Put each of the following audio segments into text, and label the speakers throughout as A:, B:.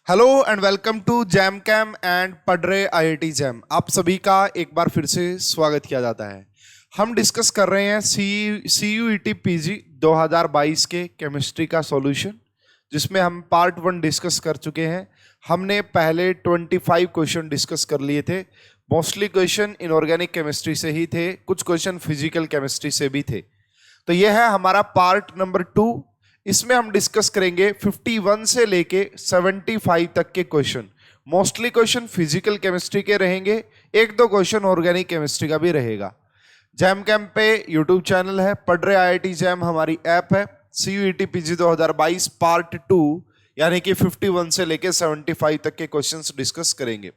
A: Hello and welcome to JAM cam and पढ़रे IIT JAM. आप सभी का एक बार फिर से स्वागत किया जाता है। हम डिस्कस कर रहे हैं CUET PG 2022 के केमिस्ट्री का सॉल्यूशन, जिसमें हम पार्ट 1 डिस्कस कर चुके हैं। हमने पहले 25 क्वेश्चन डिस्कस कर लिए थे। मोस्टली क्वेश्चन इनऑर्गेनिक केमिस्ट्री से ही थे, कुछ क्वेश्चन फिजिकल केमिस्ट्री से भी थे। तो यह है हमारा पार्ट नंबर 2। इसमें हम डिस्कस करेंगे 51 से लेके 75 तक के question. Mostly question physical chemistry के रहेंगे, एक दो क्वेश्चन ऑर्गेनिक केमिस्ट्री का भी रहेगा। जैम कैंप पे यूट्यूब चैनल है, पढ़ रहे आईआईटी जैम हमारी ऐप है। CUET PG 2022 पार्ट 2 यानी कि 51 से लेके 75 तक के क्वेश्चंस डिस्कस करेंगे।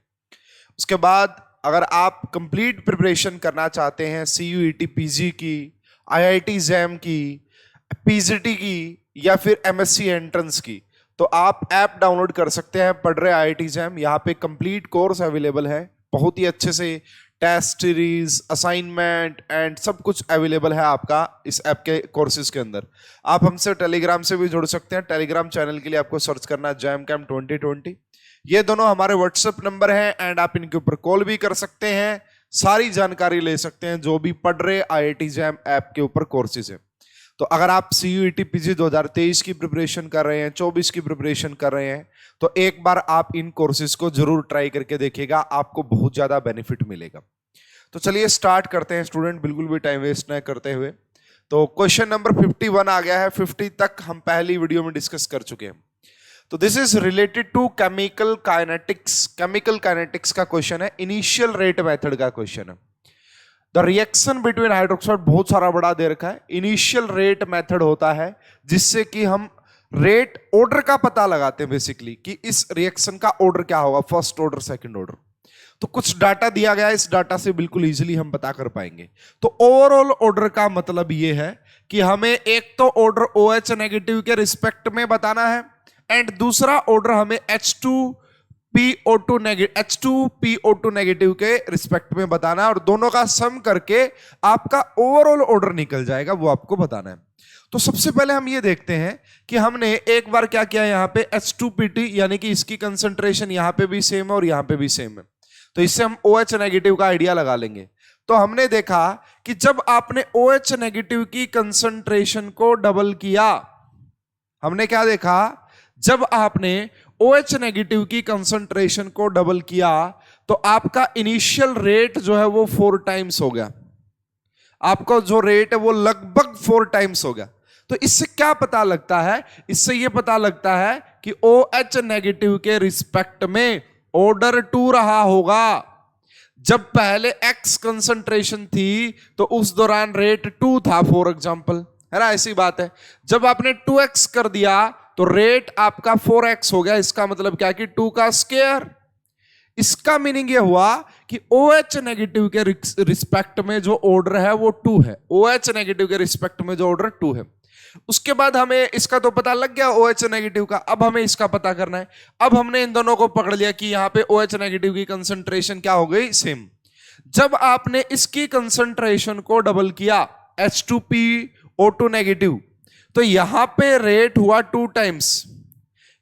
A: उसके बाद अगर आप कंप्लीट प्रिपरेशन करना चाहते हैं CUET PG की, IIT जैम की, PGT की या फिर MSc एंट्रेंस की, तो आप ऐप डाउनलोड कर सकते हैं पढ़ रहे आईआईटी जैम। यहाँ पे कंप्लीट कोर्स अवेलेबल है, बहुत ही अच्छे से टेस्ट सीरीज, असाइनमेंट एंड सब कुछ अवेलेबल है आपका इस ऐप के कोर्सेज के अंदर। आप हमसे टेलीग्राम से भी जुड़ सकते हैं। टेलीग्राम चैनल के लिए आपको सर्च करना जैम कैम 2020। ये दोनों हमारे व्हाट्सएप नंबर हैं एंड आप इनके ऊपर कॉल भी कर सकते हैं, सारी जानकारी ले सकते हैं जो भी पढ़ रहे आईआईटी जैम ऐप के ऊपर कोर्सेज है। तो अगर आप CUET PG 2023 की प्रिपरेशन कर रहे हैं, 24 की प्रिपरेशन कर रहे हैं, तो एक बार आप इन कोर्सेज को जरूर ट्राई करके देखिएगा, आपको बहुत ज्यादा बेनिफिट मिलेगा। तो चलिए स्टार्ट करते हैं स्टूडेंट, बिल्कुल भी टाइम वेस्ट न करते हुए। तो क्वेश्चन नंबर 51 आ गया है। 50 तक हम पहली वीडियो में डिस्कस कर चुके हैं। तो this is related to chemical kinetics. Chemical kinetics का क्वेश्चन है, इनिशियल रेट मेथड का क्वेश्चन है। द रिएक्शन बिटवीन हाइड्रोक्साइड बहुत सारा बड़ा दे रखा है। इनिशियल रेट मेथड होता है जिससे कि हम रेट ऑर्डर का पता लगाते हैं, बेसिकली कि इस रिएक्शन का ऑर्डर क्या होगा, फर्स्ट ऑर्डर, सेकंड ऑर्डर। तो कुछ डाटा दिया गया है, इस डाटा से बिल्कुल इजीली हम पता कर पाएंगे। तो ओवरऑल ऑर्डर का मतलब ये है कि हमें एक तो ऑर्डर OH नेगेटिव के रिस्पेक्ट में बताना है एंड दूसरा ऑर्डर हमें H2PO2 नेगेटिव के रिस्पेक्ट में बताना है, और दोनों का सम करके आपका ओवरऑल ऑर्डर निकल जाएगा, वो आपको बताना है। तो सबसे पहले हम ये देखते हैं कि हमने एक बार क्या किया, यहाँ पे H2PT यानी कि इसकी कंसंट्रेशन यहाँ पे भी सेम है और यहाँ पे भी सेम है, तो इससे हम OH नेगेटिव का आइडिया लगा लेंगे। तो हमने देखा कि जब आपने OH नेगेटिव की कंसंट्रेशन को डबल किया, हमने क्या देखा, जब आपने OH नेगेटिव की कंसंट्रेशन को डबल किया तो आपका इनिशियल रेट जो है वो 4 टाइम्स हो गया। आपका जो रेट है वो लगभग 4 टाइम्स हो गया। तो इससे क्या पता लगता है, इससे ये पता लगता है कि OH नेगेटिव के रिस्पेक्ट में ऑर्डर 2 रहा होगा। जब पहले X कंसंट्रेशन थी तो उस दौरान रेट 2 था, फॉर एग्जांपल, है ना, ऐसी बात है। जब आपने 2x कर दिया तो रेट आपका 4x हो गया। इसका मतलब क्या कि 2 का स्क्वायर। इसका मीनिंग यह हुआ कि OH नेगेटिव के रिस्पेक्ट में जो ऑर्डर है वो 2 है। OH नेगेटिव के रिस्पेक्ट में जो ऑर्डर 2 है। उसके बाद हमें इसका तो पता लग गया OH नेगेटिव का, अब हमें इसका पता करना है। अब हमने इन दोनों को पकड़ लिया कि यहां पे OH नेगेटिव की कंसंट्रेशन क्या हो गई, सेम। जब आपने इसकी कंसंट्रेशन को डबल किया H2PO2 नेगेटिव, तो यहां पे रेट हुआ 2 टाइम्स,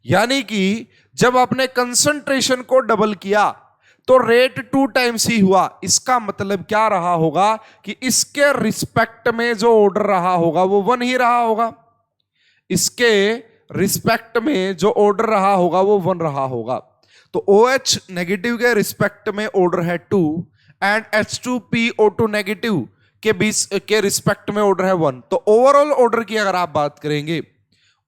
A: यानी कि जब आपने कंसंट्रेशन को डबल किया तो रेट 2 टाइम्स ही हुआ। इसका मतलब क्या रहा होगा कि इसके रिस्पेक्ट में जो ऑर्डर रहा होगा वो 1 ही रहा होगा। इसके रिस्पेक्ट में जो ऑर्डर रहा होगा वो 1 रहा होगा। तो OH नेगेटिव के रिस्पेक्ट में ऑर्डर है 2 एंड H2PO2 नेगेटिव के बीच के रिस्पेक्ट में ऑर्डर है 1। तो ओवरऑल ऑर्डर की अगर आप बात करेंगे,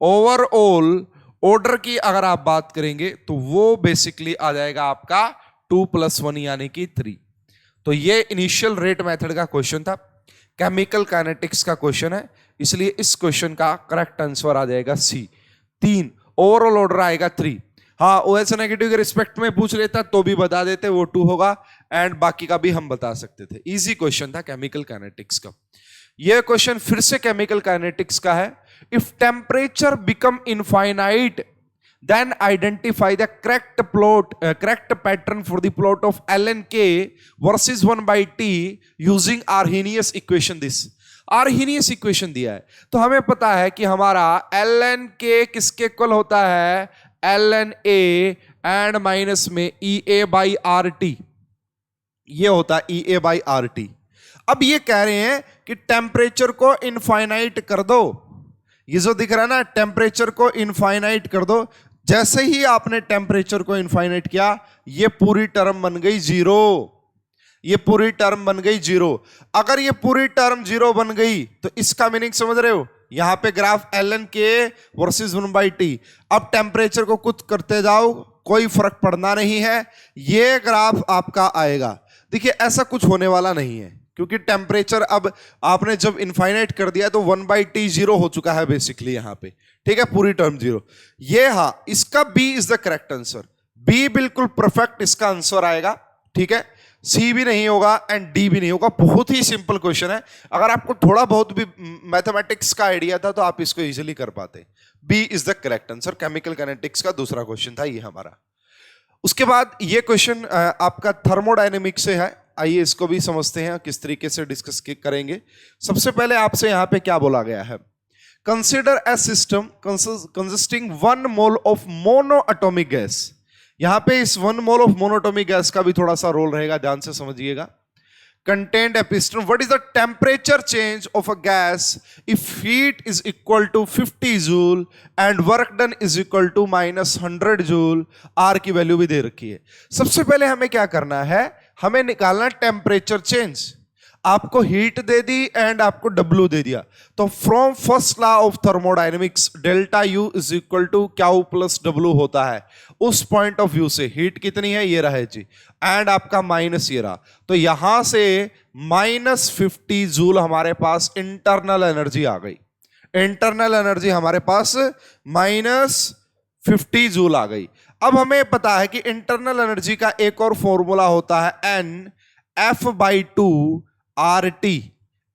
A: ओवरऑल ऑर्डर की अगर आप बात करेंगे तो वो बेसिकली आ जाएगा आपका 2 + 1 यानी कि 3। तो ये इनिशियल रेट मेथड का क्वेश्चन था, केमिकल काइनेटिक्स का क्वेश्चन है, इसलिए इस क्वेश्चन का करेक्ट आंसर आ जाएगा C 3। ओवरऑल ऑर्डर आएगा 3। हाँ, OH नेगेटिव के रिस्पेक्ट में पूछ लेता तो भी बता देते, वो 2 होगा एंड बाकी का भी हम बता सकते थे। इजी क्वेश्चन था केमिकल काइनेटिक्स का। यह क्वेश्चन फिर से केमिकल काइनेटिक्स का है। If temperature become infinite then identify the correct pattern for the plot of ln k versus 1/t using Arrhenius equation. This Arrhenius equation दिया है, तो हमें पता है कि हमारा ln k किसके इक्वल होता है, ln A एंड माइनस में EA/RT, ये होता है EA/RT। अब ये कह रहे हैं कि टेम्परेचर को इनफाइनाइट कर दो, ये जो दिख रहा है ना, टेम्परेचर को इनफाइनाइट कर दो। जैसे ही आपने टेम्परेचर को इनफाइनाइट किया, ये पूरी टर्म बन गई जीरो, ये पूरी टर्म बन गई जीरो। अगर ये पूरी टर्म जीरो बन गई तो इसका मीनिंग समझ रहे हो, यहां पे graph ln k versus 1/t। अब टेम्परेचर को कुछ करते जाओ, कोई फर्क पड़ना नहीं है, ये ग्राफ आपका आएगा। देखिए ऐसा कुछ होने वाला नहीं है, क्योंकि टेम्परेचर अब आपने जब इनफाइनाइट कर दिया तो 1/t जीरो हो चुका है बेसिकली यहां पे, ठीक है, पूरी टर्म जीरो। ये हाँ, इसका B is the correct answer, B बिल्कुल परफेक्ट इसका आंसर आएगा, ठीक है। C भी नहीं होगा एंड D भी नहीं होगा। बहुत ही सिंपल क्वेश्चन है, अगर आपको थोड़ा बहुत भी मैथमेटिक्स का आइडिया था तो आप इसको इजीली कर पाते। B is the correct answer, chemical kinetics का दूसरा क्वेश्चन था ये हमारा। उसके बाद ये क्वेश्चन आपका थर्मोडायनेमिक्स से है, आइए इसको भी समझते हैं किस तरीके से डिस्कस करेंगे। सबसे पहले आपसे यहां पे क्या बोला गया है, consider a system consisting 1 mole of mono atomic gas. यहां पे इस 1 मोल ऑफ मोनोटॉमिक गैस का भी थोड़ा सा रोल रहेगा, ध्यान से समझिएगा। contained a piston, what is the temperature change of a gas if heat is equal to 50 joule and work done is equal to -100 joule? R की वैल्यू भी दे रखी है। सबसे पहले हमें क्या करना है, हमें निकालना टेम्परेचर चेंज। आपको हीट दे दी एंड आपको W दे दिया, तो from first law of thermodynamics delta U is equal to Q plus W होता है। उस पॉइंट ऑफ व्यू से हीट कितनी है, ये रहा जी, एंड आपका माइनस ये रहा, तो यहां से -50 जूल हमारे पास इंटरनल एनर्जी आ गई। इंटरनल एनर्जी हमारे पास -50 जूल आ गई। अब हमें पता है कि इंटरनल एनर्जी का एक और फॉर्मूला होता है NF/2 RT,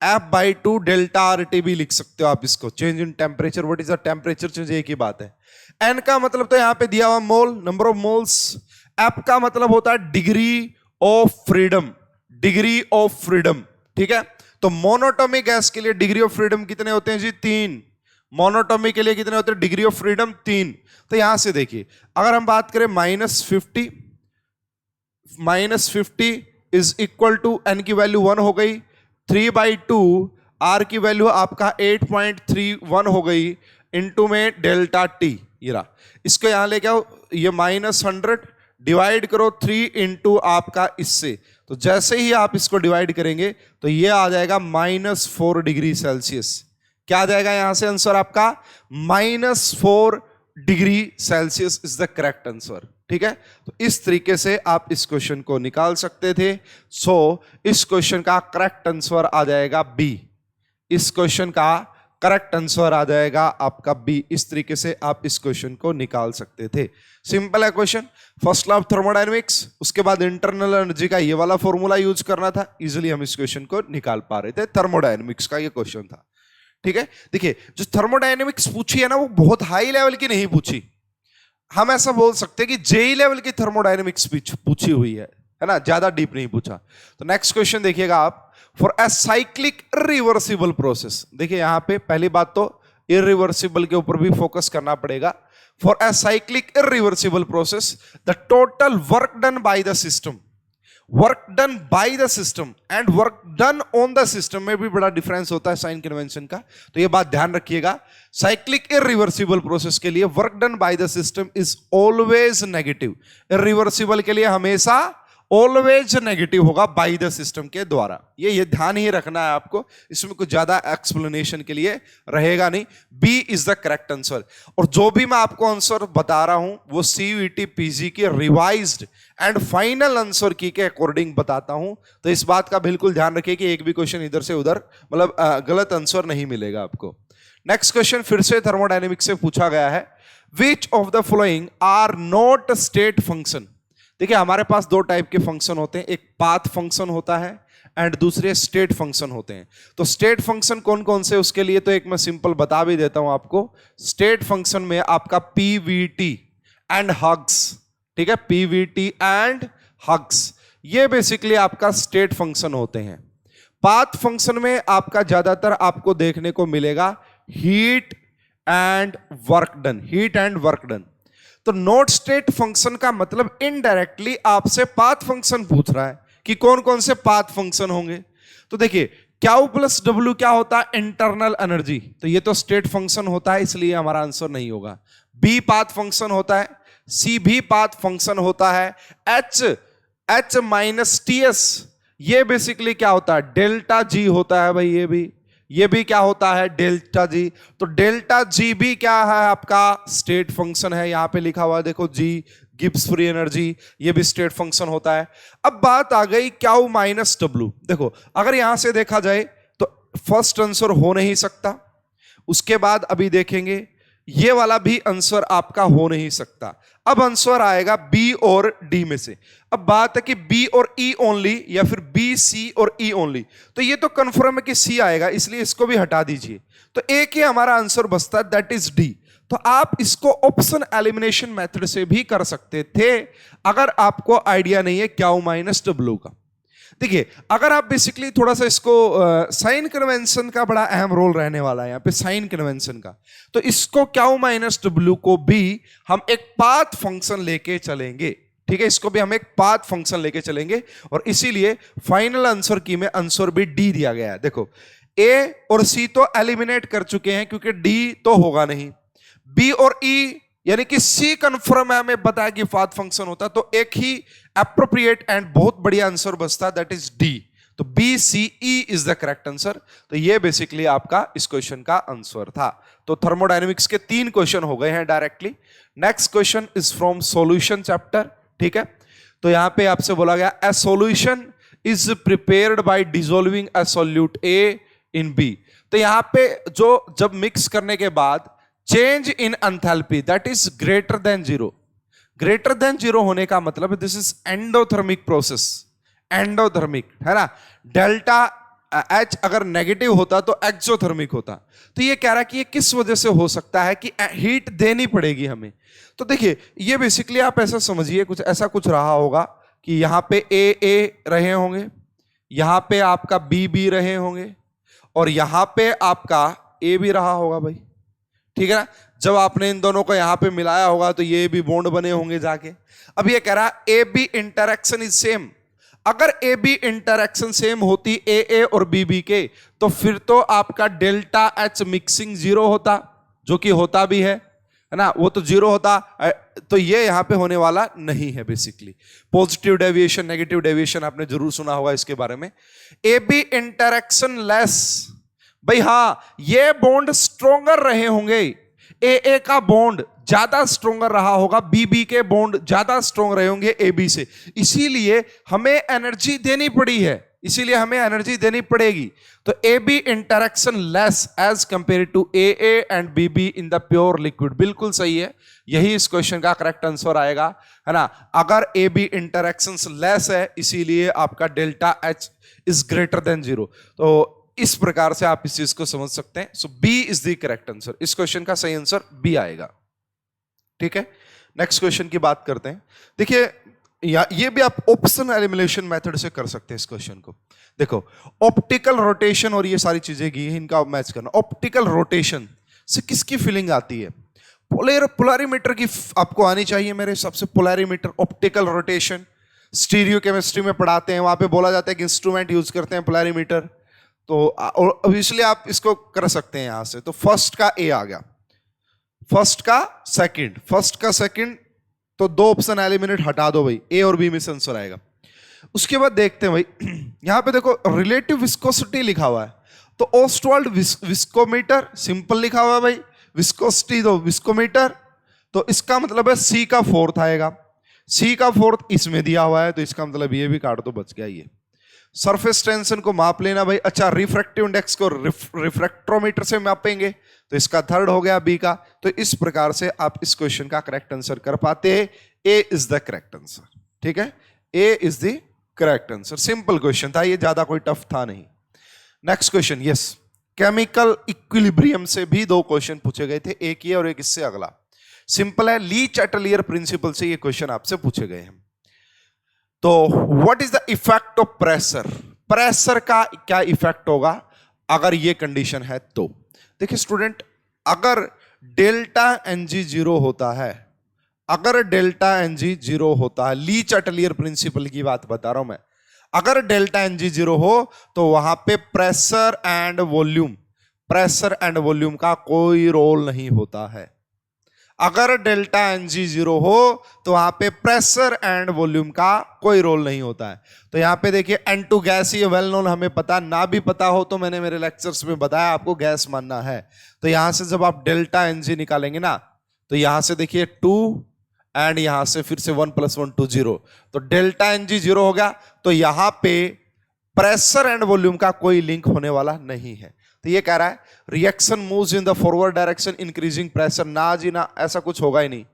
A: F/2 delta RT भी लिख सकते हो आप इसको, change in temperature, what is the temperature change, एक ही बात है। N का मतलब तो यहां पे दिया हुआ मोल, नंबर ऑफ मोल्स। F का मतलब होता है degree of freedom, degree of freedom, ठीक है। तो मोनोटॉमिक गैस के लिए डिग्री ऑफ फ्रीडम कितने होते हैं जी, 3। मोनोटॉमिक के लिए कितने होते हैं डिग्री ऑफ फ्रीडम, 3। तो यहां से देखिए, अगर हम बात करें -50 इज इक्वल टू N की वैल्यू 1 हो गई, 3/2 R की वैल्यू आपका 8.31 हो गई, इंटू में डेल्टा T, ये रहा। इसको यहां लेके आओ, ये -100 डिवाइड करो 3 इंटू आपका इससे, तो जैसे ही आप इसको डिवाइड करेंगे तो ये आ जाएगा -4 डिग्री सेल्सियस। क्या आ जाएगा यहां से आंसर आपका, -4 degree Celsius is the correct answer, ठीक है। तो इस तरीके से आप इस क्वेश्चन को निकाल सकते थे। सो इस क्वेश्चन का करेक्ट आंसर आ जाएगा B, इस क्वेश्चन का करेक्ट आंसर आ जाएगा आपका B। इस तरीके से आप इस क्वेश्चन को निकाल सकते थे। सिंपल है question, first law of thermodynamics, उसके बाद इंटरनल एनर्जी का ये वाला फॉर्मूला यूज करना था, इजीली हम इस क्वेश्चन को निकाल पा रहे थे। थर्मोडायनेमिक्स का ये क्वेश्चन था, ठीक है। देखिए जो थर्मोडायनेमिक्स पूछी है ना, वो बहुत हाई लेवल की नहीं पूछी। हम ऐसा बोल सकते हैं कि जेई लेवल की थर्मोडायनेमिक्स पूछी हुई है ना, ज्यादा डीप नहीं पूछा। तो नेक्स्ट क्वेश्चन देखिएगा आप, for a cyclic irreversible process. देखिए यहां पे पहली बात तो इरिवर्सिबल के ऊपर भी फोकस करना पड़ेगा। For a cyclic irreversible process the total work done by the system, work done by the system and work done on the system में भी बड़ा डिफरेंस होता है साइन कन्वेंशन का, तो ये बात ध्यान रखिएगा। साइक्लिक इरिवर्सिबल प्रोसेस के लिए work done by the system is always negative, irreversible के लिए हमेशा ऑलवेज नेगेटिव होगा बाय द सिस्टम के द्वारा। ये ध्यान ही रखना है आपको, इसमें कुछ ज्यादा एक्सप्लेनेशन के लिए रहेगा नहीं। B is the correct answer. और जो भी मैं आपको आंसर बता रहा हूं वो CUET PG के रिवाइज्ड एंड फाइनल आंसर की के अकॉर्डिंग बताता हूं, तो इस बात का बिल्कुल ध्यान रखिए कि एक भी क्वेश्चन इधर से उधर मतलब गलत आंसर नहीं मिलेगा आपको। नेक्स्ट क्वेश्चन फिर से थर्मोडायनेमिक्स से पूछा गया है, which of the following are not state function. देखिए हमारे पास दो टाइप के फंक्शन होते हैं, एक पाथ फंक्शन होता है एंड दूसरे स्टेट फंक्शन होते हैं। तो स्टेट फंक्शन कौन कौन से, उसके लिए तो एक मैं सिंपल बता भी देता हूं आपको। स्टेट फंक्शन में आपका PVT एंड हग्स, ठीक है, PVT एंड हग्स, ये बेसिकली आपका स्टेट फंक्शन होते हैं। पाथ फंक्शन में आपका ज्यादातर आपको देखने को मिलेगा heat and work done, heat and work done. तो नोट स्टेट फंक्शन का मतलब इनडायरेक्टली आपसे पाथ फंक्शन पूछ रहा है कि कौन कौन से पाथ फंक्शन होंगे। तो देखिए क्यू प्लस डब्ल्यू क्या होता है, इंटरनल एनर्जी, तो ये तो स्टेट फंक्शन होता है इसलिए हमारा आंसर नहीं होगा। बी पाथ फंक्शन होता है, सी भी पाथ फंक्शन होता है, एच माइनस टी एस ये बेसिकली क्या होता है, डेल्टा जी होता है भाई, ये भी क्या होता है, डेल्टा जी। तो डेल्टा जी भी क्या है आपका स्टेट फंक्शन है, यहां पे लिखा हुआ है देखो जी, गिब्स फ्री एनर्जी, ये भी स्टेट फंक्शन होता है। अब बात आ गई क्यू माइनस डब्ल्यू। देखो अगर यहां से देखा जाए तो फर्स्ट आंसर हो नहीं सकता, उसके बाद अभी देखेंगे ये वाला भी आंसर आपका हो नहीं सकता। अब आंसर आएगा बी और डी में से। अब बात है कि बी और ई ओनली या फिर बी सी और ई ओनली, तो ये तो कंफर्म है कि सी आएगा, इसलिए इसको भी हटा दीजिए। तो एक ही हमारा आंसर बचता है, दैट इज डी। तो आप इसको ऑप्शन एलिमिनेशन मेथड से भी कर सकते थे अगर आपको आइडिया नहीं है क्यू माइनस डब्ल्यू का। देखिए अगर आप बेसिकली थोड़ा सा इसको साइन कन्वेंशन का बड़ा अहम रोल रहने वाला है यहाँ पे, साइन कन्वेंशन का, तो इसको क्यू माइनस डब्ल्यू को भी हम एक पाथ फंक्शन लेके चलेंगे, ठीक है, इसको भी हम एक पाथ फंक्शन लेके चलेंगे और इसीलिए फाइनल आंसर की में आंसर भी डी दिया गया है। देखो ए और सी तो एलिमिनेट कर चुके हैं क्योंकि डी तो होगा नहीं, बी और ई यानी कि सी कंफर्म है, हमें बताया कि पाथ फंक्शन होता, तो एक ही एप्रोप्रिएट एंड बहुत बढ़िया आंसर बचता, दैट इज डी। तो B C E is the correct answer. तो ये बेसिकली आपका इस क्वेश्चन का आंसर था। तो थर्मोडायनेमिक्स के 3 क्वेश्चन हो गए हैं directly. Next question is from solution chapter, ठीक है। तो यहां पे आपसे बोला गया a solution is prepared by dissolving a solute A in B. तो यहां पे जो जब मिक्स करने के बाद change in enthalpy that is greater than zero, greater than zero होने का मतलब है this is endothermic process, endothermic है ना। डेल्टा एच अगर नेगेटिव होता तो एक्सोथर्मिक होता। तो ये कह रहा है कि ये किस वजह से हो सकता है कि हीट देनी पड़ेगी हमें। तो देखिए ये बेसिकली आप ऐसा समझिए, कुछ ऐसा कुछ रहा होगा कि यहां पे ए रहे होंगे, यहां पे आपका बी रहे होंगे और यहां पे आपका ए भी रहा होगा भाई, ठीक है ना। जब आपने इन दोनों को यहां पे मिलाया होगा तो ये भी बॉन्ड बने होंगे जाके। अब ये कह रहा है ए बी इंटरेक्शन इज सेम। अगर ए बी इंटरेक्शन सेम होती ए और बी के, तो फिर तो आपका डेल्टा एच मिक्सिंग जीरो होता, जो कि होता भी है ना, वो तो जीरो होता। तो ये यहां पे होने वाला नहीं है basically. Positive deviation negative deviation आपने जरूर सुना होगा इसके बारे में। ए बी इंटरेक्शन लेस, भाई हाँ ये बॉन्ड स्ट्रोंगर रहे होंगे, ए का बॉन्ड ज्यादा स्ट्रोंगर रहा होगा, बी के बॉन्ड ज्यादा स्ट्रोंग रहे होंगे ए बी से, इसीलिए हमें एनर्जी देनी पड़ी है, इसीलिए हमें एनर्जी देनी पड़ेगी। तो A B interaction less as compare to A and B in the pure liquid, बिल्कुल सही है, यही इस क्वेश्चन का करेक्ट आंसर आएगा, है ना। अगर ए बी इंटरेक्शन लेस है इसीलिए आपका delta H is greater than zero. तो इस प्रकार से आप इस चीज को समझ सकते हैं। So B is the correct answer, इस क्वेश्चन का सही आंसर बी आएगा, ठीक है। नेक्स्ट क्वेश्चन की बात करते हैं। देखिए ये भी आप ऑप्शन एलिमिनेशन मेथड से कर सकते हैं इस क्वेश्चन को। देखो ऑप्टिकल रोटेशन और ये सारी चीजें की इनका मैच करना। ऑप्टिकल रोटेशन से किसकी फीलिंग आती है, पोलैरिमीटर की आपको आनी चाहिए मेरे हिसाब से। Polarimeter, optical rotation stereo chemistry में पढ़ाते हैं, वहां पे बोला जाता है कि इंस्ट्रूमेंट यूज करते हैं पोलैरिमीटर। तो इसलिए आप इसको कर सकते हैं यहां से। तो फर्स्ट का ए आ गया, फर्स्ट का सेकंड, तो 2 ऑप्शन एलिमिनेट हटा दो भाई, ए और बी में से आंसर आएगा। उसके बाद देखते हैं भाई यहां पे देखो रिलेटिव विस्कोसिटी लिखा हुआ है, तो ओस्टवाल्ड विस्कोमीटर सिंपल लिखा हुआ है भाई, विस्कोसिटी तो विस्कोमीटर, तो इसका मतलब है सी का 4th आएगा। सी का 4th इसमें दिया हुआ है, तो इसका मतलब ये भी काट दो, बच गया ये। सरफेस टेंशन को माप लेना भाई, अच्छा रिफ्रैक्टिव इंडेक्स को रिफ्रैक्ट्रोमीटर से मापेंगे, तो इसका 3rd हो गया बी का। तो इस प्रकार से आप इस क्वेश्चन का करेक्ट आंसर कर पाते हैं। ए इज द करेक्ट आंसर, ठीक है, ए is the correct answer. Simple question था ये, ज्यादा कोई टफ था नहीं। Next question, yes, chemical equilibrium से भी 2 क्वेश्चन पूछे गए थे, एक ये और एक इससे अगला। सिंपल है, ली चैटलियर प्रिंसिपल से ये क्वेश्चन आपसे पूछे गए हैं। तो what is the effect of pressure, pressure का क्या इफेक्ट होगा अगर ये कंडीशन है। तो देखिए स्टूडेंट, अगर डेल्टा एनजी 0 होता है, अगर डेल्टा एन जी जीरो होता है, ली चैटलियर प्रिंसिपल की बात बता रहा हूं मैं, अगर डेल्टा एन जी जीरो हो तो वहां पे प्रेशर एंड वॉल्यूम का कोई रोल नहीं होता है। अगर डेल्टा एन जी जीरो हो तो वहां पे प्रेशर एंड वॉल्यूम का कोई रोल नहीं होता है। तो यहां पे देखिए N2 गैस, ये वेल नोन, हमें पता ना भी पता हो तो मैंने मेरे लेक्चर्स में बताया आपको गैस मानना है। तो यहां से जब आप डेल्टा एन जी निकालेंगे ना, तो यहां से देखिए 2 एंड यहां से फिर से 1 + 1 2 0, तो डेल्टा एन जी जीरो हो गया। तो यहां पे प्रेशर एंड वॉल्यूम का कोई लिंक होने वाला नहीं है। तो ये कह रहा है reaction moves in the forward direction increasing pressure, ना जी ना, ऐसा कुछ होगा ही नहीं।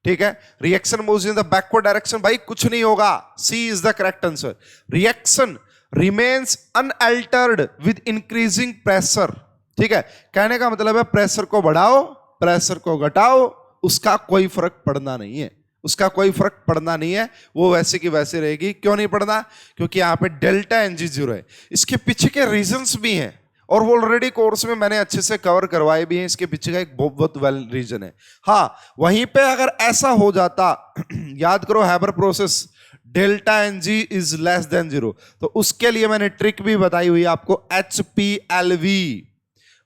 A: ठीक है, reaction moves in the backward direction, भाई कुछ नहीं होगा, C is the correct answer. Reaction remains unaltered with increasing pressure. ठीक है, कहने का मतलब है प्रेशर को बढ़ाओ, प्रेशर को घटाओ, उसका कोई फर्क पड़ना नहीं है, उसका कोई फर्क पड़ना नहीं है, वो वैसे की वैसे रहेगी। क्यों नहीं पड़ना? क्योंकि यहां पे डेल्टा एन जी जीरो है। इसके पीछे के रीजंस भी हैं और वो ऑलरेडी कोर्स में मैंने अच्छे से कवर करवाए भी हैं। इसके पीछे का एक बहुत वेल रीजन है। हाँ, वहीं पे अगर ऐसा हो जाता याद करो Haber process, delta n g is less than zero, तो उसके लिए मैंने ट्रिक भी बताई हुई है आपको, HPLV।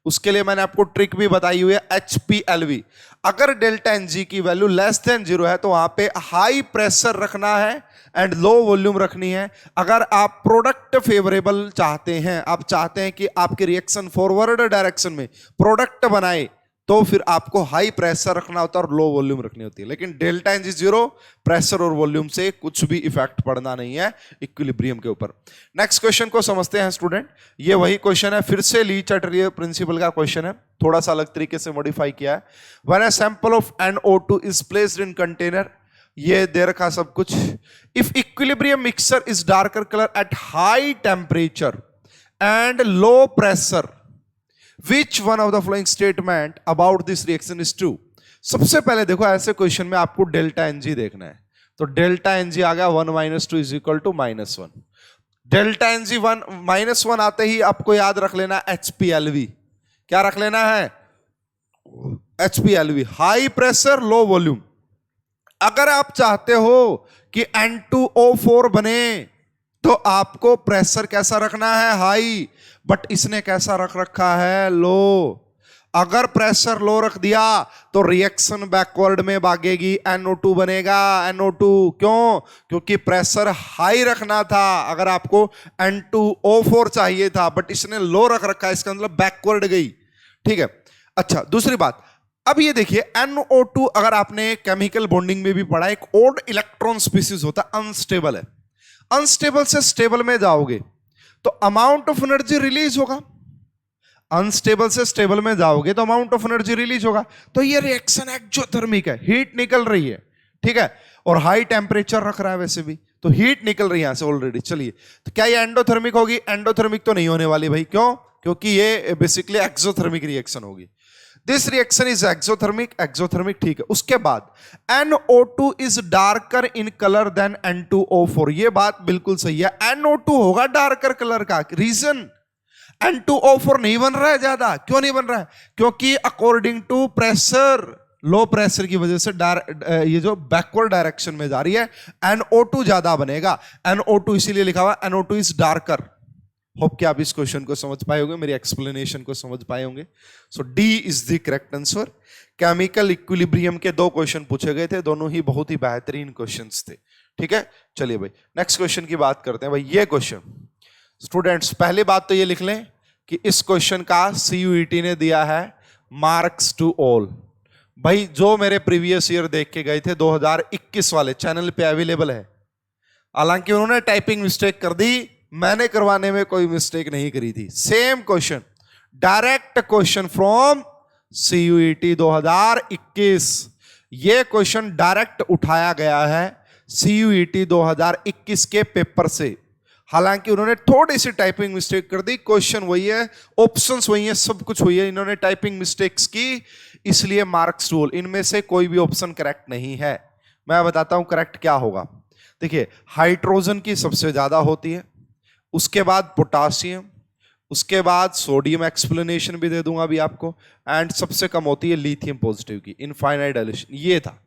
A: उसके लिए मैंने आपको ट्रिक भी बताई हुई है, HPLV। अगर डेल्टा एन जी की वैल्यू लेस देन जीरो है तो वहां पे हाई प्रेशर रखना है एंड लो वॉल्यूम रखनी है। अगर आप प्रोडक्ट फेवरेबल चाहते हैं, आप चाहते हैं कि आपकी रिएक्शन फॉरवर्ड डायरेक्शन में प्रोडक्ट बनाए, तो फिर आपको हाई प्रेशर रखना होता है और लो वॉल्यूम रखनी होती है। लेकिन delta n g zero, pressure और वॉल्यूम से कुछ भी इफेक्ट पड़ना नहीं है इक्विलिब्रियम के ऊपर। नेक्स्ट क्वेश्चन को समझते हैं स्टूडेंट। ये वही क्वेश्चन है, फिर से ली चैटलियर प्रिंसिपल का क्वेश्चन है, थोड़ा सा अलग तरीके से मॉडिफाई किया है। When a sample of NO2 is placed in container, ये दे रखा सब कुछ। If equilibrium mixture is darker colour at high temperature and low pressure, Which one of the following statement about this reaction is true? सबसे पहले देखो, ऐसे question में आपको डेल्टा एन जी देखना है, तो डेल्टा एन जी आ गया 1 - 2 = -1। डेल्टा एन जी -1 आते ही आपको याद रख लेना HPLV। क्या रख लेना है? HPLV, high pressure low volume. अगर आप चाहते हो कि N2O4 बने तो आपको प्रेशर कैसा रखना है? हाई, बट इसने कैसा रख रखा है? लो। अगर प्रेशर लो रख दिया तो रिएक्शन बैकवर्ड में भागेगी, NO2 बनेगा, NO2। क्यों? क्योंकि प्रेशर हाई रखना था, अगर आपको N2O4 चाहिए था, बट इसने लो रख रखा है, इसका मतलब बैकवर्ड गई। ठीक है, अच्छा दूसरी बात, अब ये देखिए NO2 अगर आपने केमिकल बॉन्डिंग में भी पढ़ा, एक ओड इलेक्ट्रॉन स्पीसीज होता है, अनस्टेबल है। अनस्टेबल से स्टेबल में जाओगे तो अमाउंट ऑफ एनर्जी रिलीज होगा, अनस्टेबल से स्टेबल में जाओगे तो अमाउंट ऑफ एनर्जी रिलीज होगा। तो ये रिएक्शन एक्सोथर्मिक है, हीट निकल रही है। ठीक है, और हाई टेम्परेचर रख रहा है वैसे भी, तो हीट निकल रही है यहां से ऑलरेडी। चलिए, तो क्या ये एंडोथर्मिक होगी? एंडोथर्मिक तो नहीं होने वाली भाई। क्यों? क्योंकि ये बेसिकली एक्सोथर्मिक रिएक्शन होगी। This reaction is exothermic. ठीक है, उसके बाद NO2 is darker in colour than N2O4, ये बात बिल्कुल सही है। NO2 होगा डार्कर कलर का, रीजन N2O4 नहीं बन रहा है ज्यादा। क्यों नहीं बन रहा है? क्योंकि according to pressure, low pressure की वजह से ये जो बैकवर्ड डायरेक्शन में जा रही है, NO2 ज्यादा बनेगा। NO2 इसीलिए लिखा हुआ NO2 इज डार्कर। होप कि आप इस क्वेश्चन को समझ पाए होंगे, मेरी एक्सप्लेनेशन को समझ पाए होंगे। So D is the correct answer. Chemical equilibrium के 2 क्वेश्चन पूछे गए थे, दोनों ही बहुत ही बेहतरीन क्वेश्चंस थे। ठीक है, चलिए भाई नेक्स्ट क्वेश्चन की बात करते हैं। भाई ये क्वेश्चन स्टूडेंट्स, पहली बात तो ये लिख लें कि इस क्वेश्चन का CUET ने दिया है मार्क्स टू ऑल। भाई जो मेरे प्रीवियस ईयर देख के गए थे 2021 वाले, चैनल पे अवेलेबल है। हालांकि उन्होंने टाइपिंग मिस्टेक कर दी, मैंने करवाने में कोई मिस्टेक नहीं करी थी। Same question, direct question from CUET 2021। ये क्वेश्चन डायरेक्ट उठाया गया है CUET 2021 के पेपर से। हालांकि उन्होंने थोड़ी सी टाइपिंग मिस्टेक कर दी, क्वेश्चन वही है, ऑप्शंस वही है, सब कुछ वही है, इन्होंने टाइपिंग मिस्टेक्स की, इसलिए मार्क्स टू ऑल। इनमें से कोई भी ऑप्शन करेक्ट नहीं है। मैं बताता हूं करेक्ट क्या होगा। देखिए, हाइड्रोजन की सबसे ज्यादा होती है, उसके बाद पोटासियम, उसके बाद सोडियम, एक्सप्लेनेशन भी दे दूंगा अभी आपको, एंड सबसे कम होती है लिथियम पॉजिटिव की, इनफाइनाइट डायल्यूशन। ये था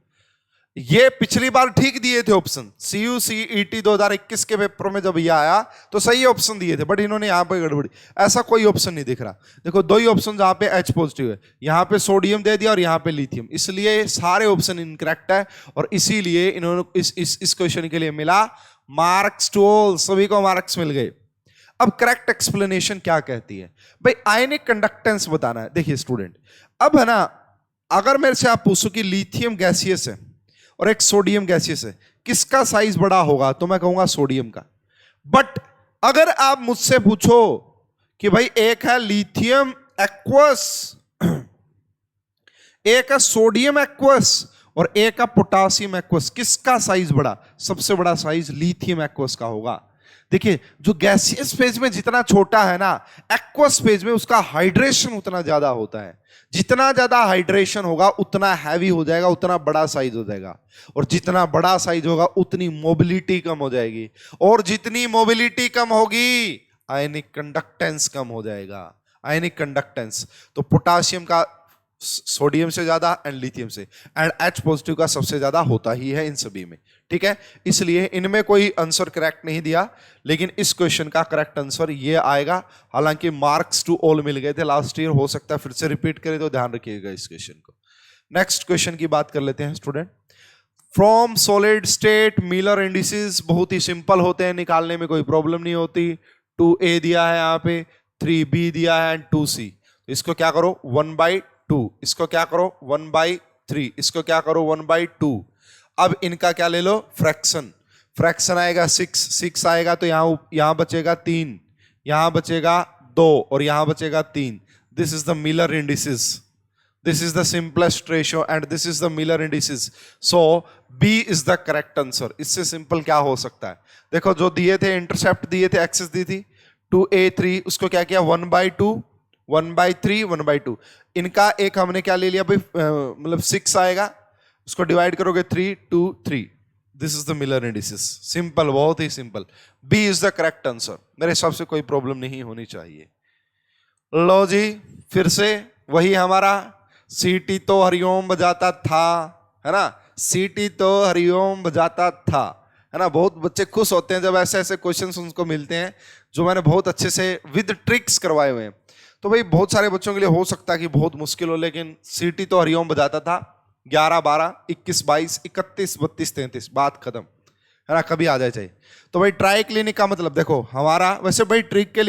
A: ये पिछली बार ठीक दिए थे ऑप्शन, CUCET 2021 के पेपर में जब ये आया तो सही ऑप्शन दिए थे, बट इन्होंने यहां पे गड़बड़ी, ऐसा कोई ऑप्शन नहीं दिख रहा। देखो दो ही ऑप्शन जहां पे H पॉजिटिव है, यहां पे सोडियम दे दिया और यहां पे लिथियम, इसलिए सारे ऑप्शन इनकरेक्ट है और इसीलिए इन्होंने इस क्वेश्चन के लिए मिला मार्क्स टू ऑल, सभी को मार्क्स मिल गए। अब करेक्ट एक्सप्लेनेशन क्या कहती है भाई, आयनिक कंडक्टेंस बताना है। देखिए स्टूडेंट, अब है ना, अगर मेरे से आप पूछो कि लिथियम गैसियस है और एक सोडियम गैसियस है, किसका साइज बड़ा होगा, तो मैं कहूंगा सोडियम का। बट अगर आप मुझसे पूछो कि भाई एक है लिथियम एक्वस, एक है सोडियम एक्वस और एक है पोटासियम एक्वस, किसका साइज बड़ा, सबसे बड़ा साइज लिथियम एक्वस का होगा। देखिए जो गैसियस फेज में जितना छोटा है ना, एक्वस फेज में उसका हाइड्रेशन उतना ज्यादा होता है। जितना ज्यादा हाइड्रेशन होगा उतना हैवी हो जाएगा, उतना बड़ा साइज हो जाएगा, और जितना बड़ा साइज होगा उतनी मोबिलिटी कम हो जाएगी, और जितनी मोबिलिटी कम होगी आयनिक कंडक्टेंस कम हो जाएगा। आयनिक कंडक्टेंस तो पोटासियम का सोडियम से ज्यादा एंड लिथियम से, एंड H पॉजिटिव का सबसे ज्यादा होता ही है इन सभी में, ठीक है। इसलिए इनमें कोई आंसर करेक्ट नहीं दिया, लेकिन इस क्वेश्चन का करेक्ट आंसर ये आएगा। हालांकि मार्क्स टू ऑल मिल गए थे लास्ट ईयर, हो सकता है फिर से रिपीट करें, तो ध्यान रखिएगा इस क्वेश्चन को। नेक्स्ट क्वेश्चन की बात कर लेते हैं student. From solid state Miller indices बहुत ही सिंपल होते हैं, निकालने में कोई प्रॉब्लम नहीं होती। 2A दिया है यहाँ पे, 3B दिया है एंड 2C, तो इसको क्या करो 1/2, इसको क्या करो 1/3, इसको क्या करो 1/2। अब इनका क्या ले लो फ्रैक्शन, फ्रैक्शन आएगा 6 आएगा, तो यहां बचेगा 3, यहां बचेगा 2 और यहां बचेगा 3। This is the Miller indices, this is the simplest ratio and this is the Miller indices, so B is the correct answer. इससे सिंपल क्या हो सकता है, देखो जो दिए थे इंटरसेप्ट दिए थे, एक्सिस दी थी 2A3, उसको क्या किया 1/2, 1/3, 1/2। इनका एक हमने क्या ले लिया भाई, मतलब 6 आएगा, उसको डिवाइड करोगे 3, 2, 3। This is the Miller indices, simple, बहुत ही सिंपल। B is the correct answer, मेरे हिसाब से कोई प्रॉब्लम नहीं होनी चाहिए। लो जी, फिर से वही हमारा सीटी तो हरिओम बजाता था, है ना, सीटी तो हरिओम बजाता था, है ना। बहुत बच्चे खुश होते हैं जब ऐसे ऐसे क्वेश्चंस उनको मिलते हैं जो मैंने बहुत अच्छे से विद ट्रिक्स करवाए हुए हैं। तो भाई बहुत सारे बच्चों के लिए हो सकता है कि बहुत मुश्किल हो, लेकिन सीटी तो हरिओम बजाता था 11, 12, 21, 22, 31, 32, 33, बात खत्म, है ना, कभी आ जाए चाहिए। तो भाई ट्राई क्लिनिक का मतलब देखो हमारा, वैसे भाई ट्रिक के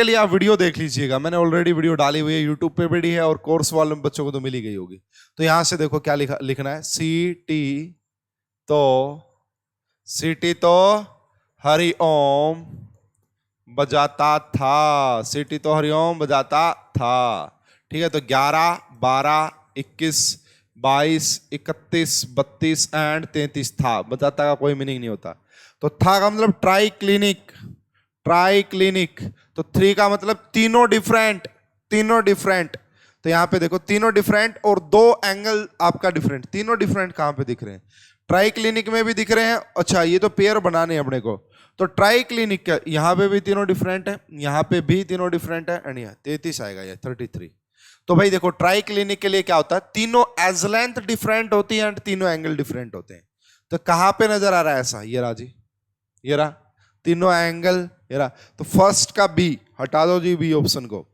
A: लिए आप वीडियो देख लीजिएगा, मैंने ऑलरेडी वीडियो डाली हुई है, यूट्यूब पे भी है और कोर्स वाले बच्चों को तो मिल ही गई होगी। तो यहां से देखो क्या लिखना है, सीटी तो हरिओम बजाता था, सीटी तो हरिओम बजाता था, ठीक है। तो 11, 12, 21, 22, 31, 32 एंड 33 था, बजाता का कोई मीनिंग नहीं होता। तो था का मतलब ट्राई क्लिनिक, तो 3 का मतलब तीनों डिफरेंट। तो यहां पे देखो तीनों डिफरेंट और 2 एंगल आपका डिफरेंट, तीनों डिफरेंट कहां पे दिख रहे हैं, ट्राई क्लिनिक में भी दिख रहे हैं। अच्छा ये तो पेयर बनाने अपने को, तो ट्राई क्लिनिक का यहां पे भी तीनों डिफरेंट है, यहां पे भी तीनों डिफरेंट है, एंड यहाँ 33 आएगा, ये 33। तो भाई देखो ट्राई क्लिनिक के लिए क्या होता है, तीनों एज लेंथ डिफरेंट होती है एंड तीनों एंगल डिफरेंट होते हैं। तो कहां पे नजर आ रहा है ऐसा, ये रहा जी, ये रहा तीनों एंगल, ये रहा। तो फर्स्ट का बी हटा दो जी, बी ऑप्शन को।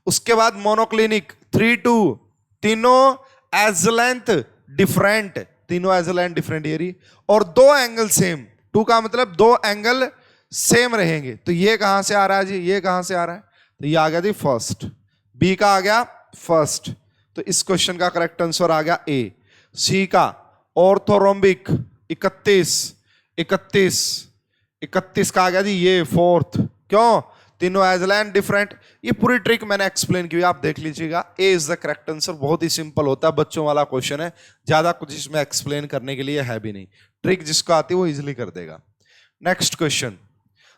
A: उसके बाद मोनोक्लिनिक 3, 2, तीनों एज लेंथ डिफरेंट, तीनों एज लेंथ डिफरेंट ये रही, और 2 एंगल सेम, 2 का मतलब 2 एंगल सेम रहेंगे। तो ये कहां से आ रहा है जी, ये कहां से आ रहा है, तो ये आ गया जी फर्स्ट, बी का आ गया फर्स्ट, तो इस क्वेश्चन का करेक्ट आंसर आ गया ए। सी का ऑर्थोरोम्बिक 31 का आ गया जी ये फोर्थ, क्यों, तीनों एज लेंथ डिफरेंट। ये पूरी ट्रिक मैंने एक्सप्लेन की, आप देख लीजिएगा। ए इज द करेक्ट आंसर, बहुत ही सिंपल होता है, बच्चों वाला क्वेश्चन है, ज्यादा कुछ इसमें एक्सप्लेन करने के लिए है भी नहीं, ट्रिक जिसको आती है वो इजिली कर देगा। Next question,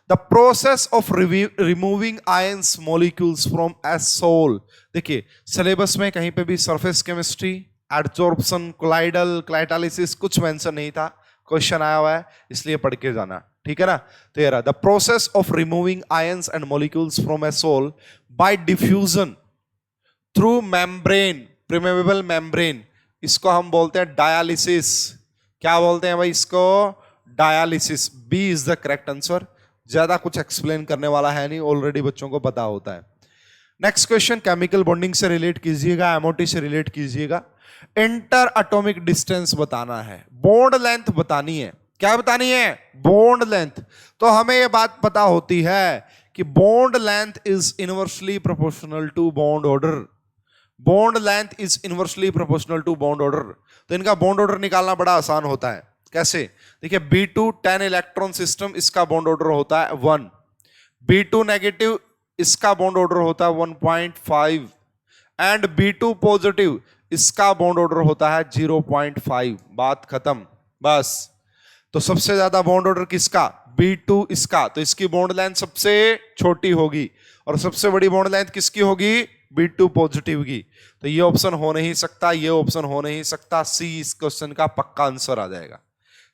A: the process of removing ions molecules from a sol. देखिए सिलेबस में कहीं पे भी सरफेस केमिस्ट्री, एडजॉर्प्शन, कोलाइडल, क्लाइटालिसिस कुछ मेंशन नहीं था, क्वेश्चन आया हुआ है इसलिए पढ़ के जाना, ठीक है ना। तो ये रहा, the process of removing ions and molecules from a sol by diffusion through membrane, permeable membrane इसको हम बोलते हैं डायलिसिस। क्या बोलते हैं भाई इसको? Dialysis. B is the correct answer. ज्यादा कुछ एक्सप्लेन करने वाला है नहीं, ऑलरेडी बच्चों को पता होता है। नेक्स्ट क्वेश्चन, केमिकल बॉन्डिंग से रिलेट कीजिएगा, एमओटी से रिलेट कीजिएगा। इंटर एटॉमिक डिस्टेंस बताना है, बॉन्ड लेंथ बतानी है। क्या बतानी है? Bond length. तो हमें यह बात पता होती है कि bond length is inversely proportional to bond order. Bond length is inversely proportional to bond order. तो इनका बॉन्ड ऑर्डर निकालना बड़ा आसान होता है। कैसे? देखिए, B2 10 इलेक्ट्रॉन सिस्टम, इसका बॉन्ड ऑर्डर होता है 1। B2 नेगेटिव, इसका बॉन्ड ऑर्डर होता है 1.5 एंड B2 पॉजिटिव, इसका बॉन्ड ऑर्डर होता है 0.5। बात खत्म, बस। तो सबसे ज्यादा बॉन्ड ऑर्डर किसका? B2 इसका। तो इसकी बॉन्ड लेंथ सबसे छोटी होगी और सबसे बड़ी बॉन्ड लेंथ किसकी होगी? B2 पॉजिटिव की। तो ये ऑप्शन हो नहीं सकता, ये ऑप्शन हो नहीं सकता। सी इस क्वेश्चन का पक्का आंसर आ जाएगा।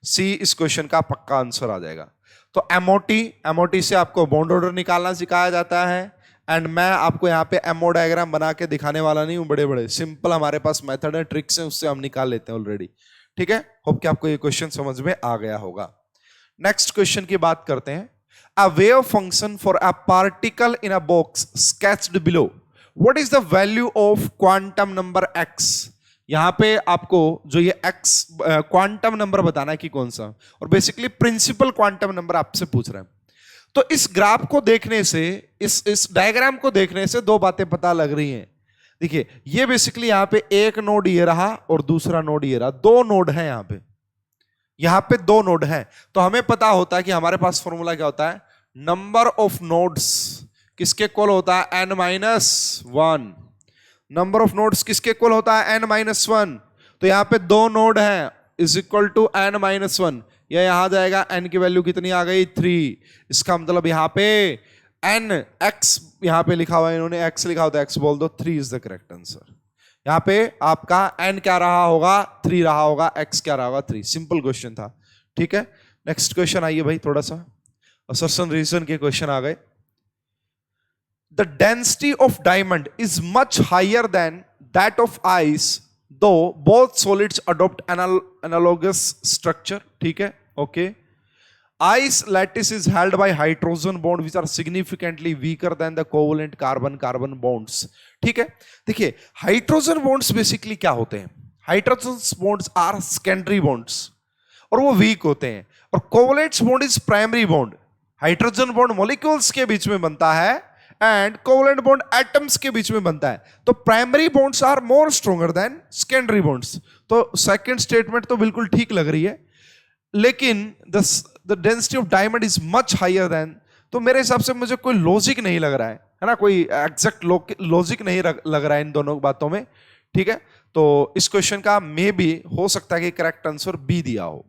A: सी इस क्वेश्चन का पक्का आंसर आ जाएगा। तो एमओटी से आपको बॉन्ड ऑर्डर निकालना सिखाया जाता है। एंड मैं आपको यहाँ पे एमओ डायग्राम बना के दिखाने वाला नहीं हूँ, बड़े बड़े सिंपल हमारे पास मेथड है, ट्रिक्स है, उससे हम निकाल लेते हैं ऑलरेडी। ठीक है, होप कि आपको ये क्वेश्चन समझ में आ गया होगा। नेक्स्ट क्वेश्चन की बात करते हैं। A wave function for a particle in a box sketched below, what is the value of quantum number x. यहां पे आपको जो ये एक्स क्वांटम नंबर बताना है कि कौन सा, और बेसिकली प्रिंसिपल क्वांटम नंबर आपसे पूछ रहे हैं। तो इस ग्राफ को देखने से, इस डायग्राम को देखने से दो बातें पता लग रही हैं। देखिए, ये बेसिकली यहां पे एक नोड ये रहा और दूसरा नोड ये रहा, दो नोड है यहां पे दो नोड है। तो हमें पता होता है कि हमारे पास फॉर्मूला क्या होता है? नंबर ऑफ नोड्स किसके इक्वल होता है? n-1। नंबर ऑफ नोड्स किसके इक्वल होता है? n-1। तो यहां पे दो नोड हैं, इज इक्वल टू n-1। यह यहां जाएगा, n की वैल्यू कितनी आ गई? 3। इसका मतलब यहां पे n x यहां पे लिखा हुआ है, इन्होंने x लिखा होता है, x बोल दो, 3 इज द करेक्ट आंसर। यहां पे आपका n क्या रहा होगा? 3 रहा होगा, x क्या रहा होगा? 3। सिंपल क्वेश्चन था। ठीक है, नेक्स्ट क्वेश्चन आइए भाई, थोड़ा सा असर्शन रीजन के क्वेश्चन आ गए। The density of diamond is much higher than that of ice, though both solids adopt analogous structure. ठीक है, okay. Ice lattice is held by hydrogen bond which are significantly weaker than the covalent carbon-carbon bonds. ठीक है, देखिए hydrogen bonds basically क्या होते हैं? Hydrogen bonds are secondary bonds और वो वीक होते हैं, और covalent bond is primary bond. Hydrogen bond molecules के बीच में बनता है एंड कोवलेंट बॉन्ड एटम्स के बीच में बनता है। तो primary bonds are more stronger than secondary bonds. तो सेकंड स्टेटमेंट तो बिल्कुल ठीक लग रही है, लेकिन the density of diamond is much higher than, तो मेरे हिसाब से मुझे कोई लॉजिक नहीं लग रहा है ना, कोई एग्जैक्ट लॉजिक नहीं लग रहा है इन दोनों बातों में। ठीक है, तो इस क्वेश्चन का मे भी हो सकता है कि करेक्ट आंसर बी दिया हो,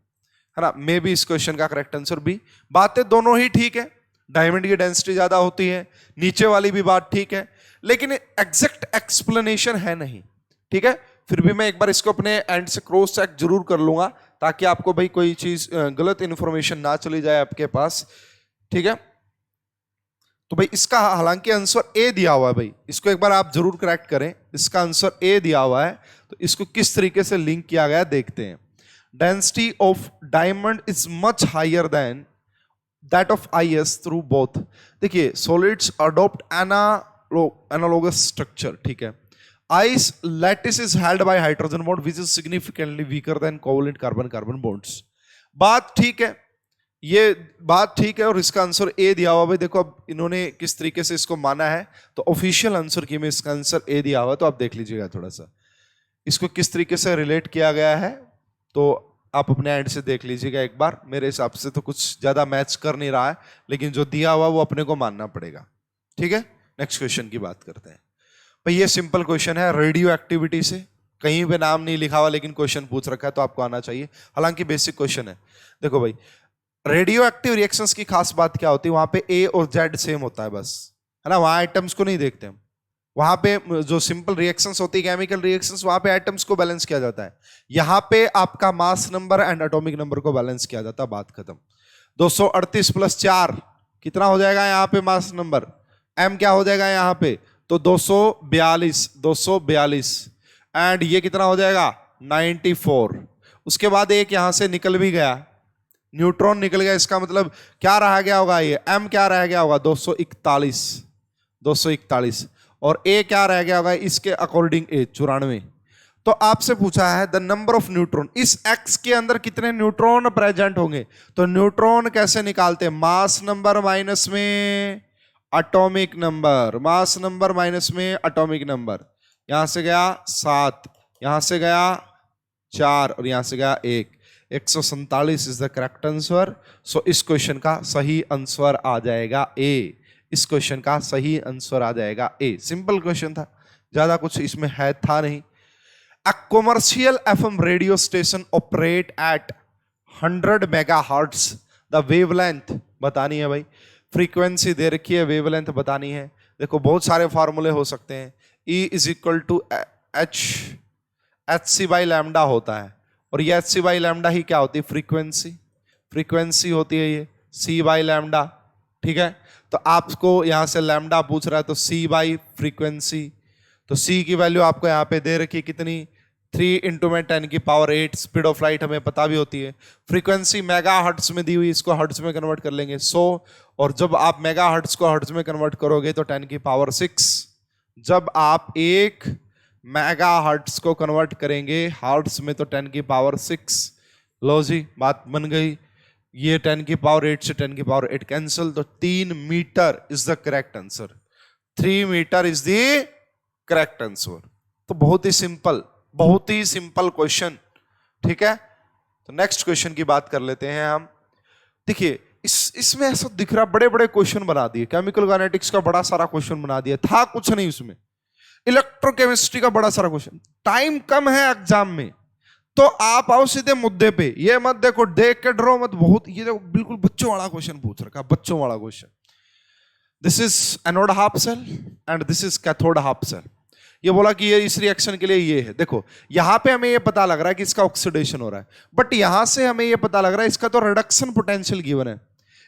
A: है ना। मे बी इस क्वेश्चन का करेक्ट आंसर बी। बातें दोनों ही ठीक है, डायमंड की डेंसिटी ज्यादा होती है, नीचे वाली भी बात ठीक है, लेकिन एग्जैक्ट एक्सप्लेनेशन है नहीं। ठीक है, फिर भी मैं एक बार इसको अपने एंड से क्रॉस चेक जरूर कर लूंगा, ताकि आपको भाई कोई चीज गलत इंफॉर्मेशन ना चली जाए आपके पास। ठीक है, तो भाई इसका हालांकि आंसर ए दिया हुआ है भाई, इसको एक बार आप जरूर करेक्ट करें। इसका आंसर ए दिया हुआ है, तो इसको किस तरीके से लिंक किया गया देखते हैं। Density of diamond is much higher than that of IS through both. देखिए, सॉलिड्स अडॉप्ट एनालोगस स्ट्रक्चर। ठीक है, ice lattice is held by hydrogen bond which is significantly weaker than covalent carbon carbon bonds. बात ठीक है, ये बात ठीक है, और इसका आंसर ए दिया हुआ। भाई देखो अब इन्होंने किस तरीके से इसको माना है, तो ऑफिशियल आंसर की में इसका आंसर ए दिया हुआ, तो आप देख लीजिएगा थोड़ा सा इसको किस तरीके से रिलेट किया गया है, तो आप अपने एंड से देख लीजिएगा एक बार। मेरे हिसाब से तो कुछ ज्यादा मैच कर नहीं रहा है, लेकिन जो दिया हुआ वो अपने को मानना पड़ेगा। ठीक है, नेक्स्ट क्वेश्चन की बात करते हैं भाई। ये सिंपल क्वेश्चन है, रेडियो एक्टिविटी से, कहीं पे नाम नहीं लिखा हुआ लेकिन क्वेश्चन पूछ रखा है, तो आपको आना चाहिए। हालांकि बेसिक क्वेश्चन है। देखो भाई, रेडियो एक्टिव रिएक्शंस की खास बात क्या होती है? वहां पे ए और जेड सेम होता है बस, है ना। वहां आइटम्स को नहीं देखते हम, वहां पे जो सिंपल रिएक्शंस होती है, केमिकल रिएक्शंस, वहां पे एटम्स को बैलेंस किया जाता है। यहां पे आपका mass number and atomic number को बैलेंस किया जाता है, बात खत्म। 238 + 4 कितना हो जाएगा यहाँ पे? मास नंबर m क्या हो जाएगा यहाँ पे? तो 242 एंड ये कितना हो जाएगा? 94। उसके बाद एक यहां से निकल भी गया, न्यूट्रॉन निकल गया, इसका मतलब क्या रह गया होगा, ये m क्या रह गया होगा 241, 241, और a क्या रह गया होगा इसके अकॉर्डिंग a 94। तो आपसे पूछा है द नंबर ऑफ न्यूट्रॉन, इस x के अंदर कितने न्यूट्रॉन प्रेजेंट होंगे। तो न्यूट्रॉन कैसे निकालते हैं, मास नंबर माइनस में atomic number, mass number minus में एटॉमिक नंबर। यहां से गया 7, यहां से गया 4 और यहां से गया 1, 147 इज द करेक्ट आंसर। सो इस क्वेश्चन का सही आंसर आ जाएगा ए, इस क्वेश्चन का सही आंसर आ जाएगा ए। सिंपल क्वेश्चन था, ज्यादा कुछ इसमें है था नहीं। A commercial FM radio station operate at 100 megahertz. The wavelength बतानी है भाई, फ्रीक्वेंसी दे रखी है, वेवलेंथ बतानी है। देखो बहुत सारे फार्मूले हो सकते हैं, E is equal to H C by lambda होता है, और ये एच सी बाई लैम्डा ही क्या होती है, फ्रीक्वेंसी, फ्रीक्वेंसी होती है ये सी बाई लैम्डा। ठीक है, तो आपको यहां से लैम्डा पूछ रहा है तो सी बाई फ्रीक्वेंसी, तो सी की वैल्यू आपको यहाँ पे दे रखी है कितनी, 3 इंटू में 10 की पावर 8। स्पीड ऑफ लाइट हमें पता भी होती है, फ्रीक्वेंसी मेगा हर्ट्ज में दी हुई, इसको हर्ट्ज में कन्वर्ट कर लेंगे 100, और जब आप मेगा हर्ट्ज को हर्ट्ज में कन्वर्ट करोगे तो 10 की पावर 6। जब आप 1 मेगा हर्ट्ज को कन्वर्ट करेंगे हर्ट्ज में तो 10 की पावर 6। लो जी बात बन गई, ये 10 की पावर 8 से 10 की पावर 8 कैंसिल, तो 3 metre is the correct answer, 3 metre is the correct answer. तो बहुत ही सिंपल, बहुत ही सिंपल क्वेश्चन। ठीक है, तो नेक्स्ट क्वेश्चन की बात कर लेते हैं हम। देखिए इसमें ऐसा दिख रहा, बड़े बड़े क्वेश्चन बना दिए, केमिकल काइनेटिक्स का बड़ा सारा क्वेश्चन बना दिया, था कुछ नहीं उसमें, इलेक्ट्रोकेमिस्ट्री का बड़ा सारा क्वेश्चन। टाइम कम है एग्जाम में, तो आप आओ सीधे मुद्दे पे, ये मत देखो देख के डरो मत। बहुत ये देखो बिल्कुल बच्चों वाला क्वेश्चन पूछ रखा, बच्चों वाला question. This is anode half cell and this is cathode half cell. ये बोला कि ये इस रिएक्शन के लिए ये है। देखो यहां पे हमें ये पता लग रहा है कि इसका ऑक्सीडेशन हो रहा है, बट यहां से हमें ये पता लग रहा है इसका तो रिडक्शन पोटेंशियल गिवन है,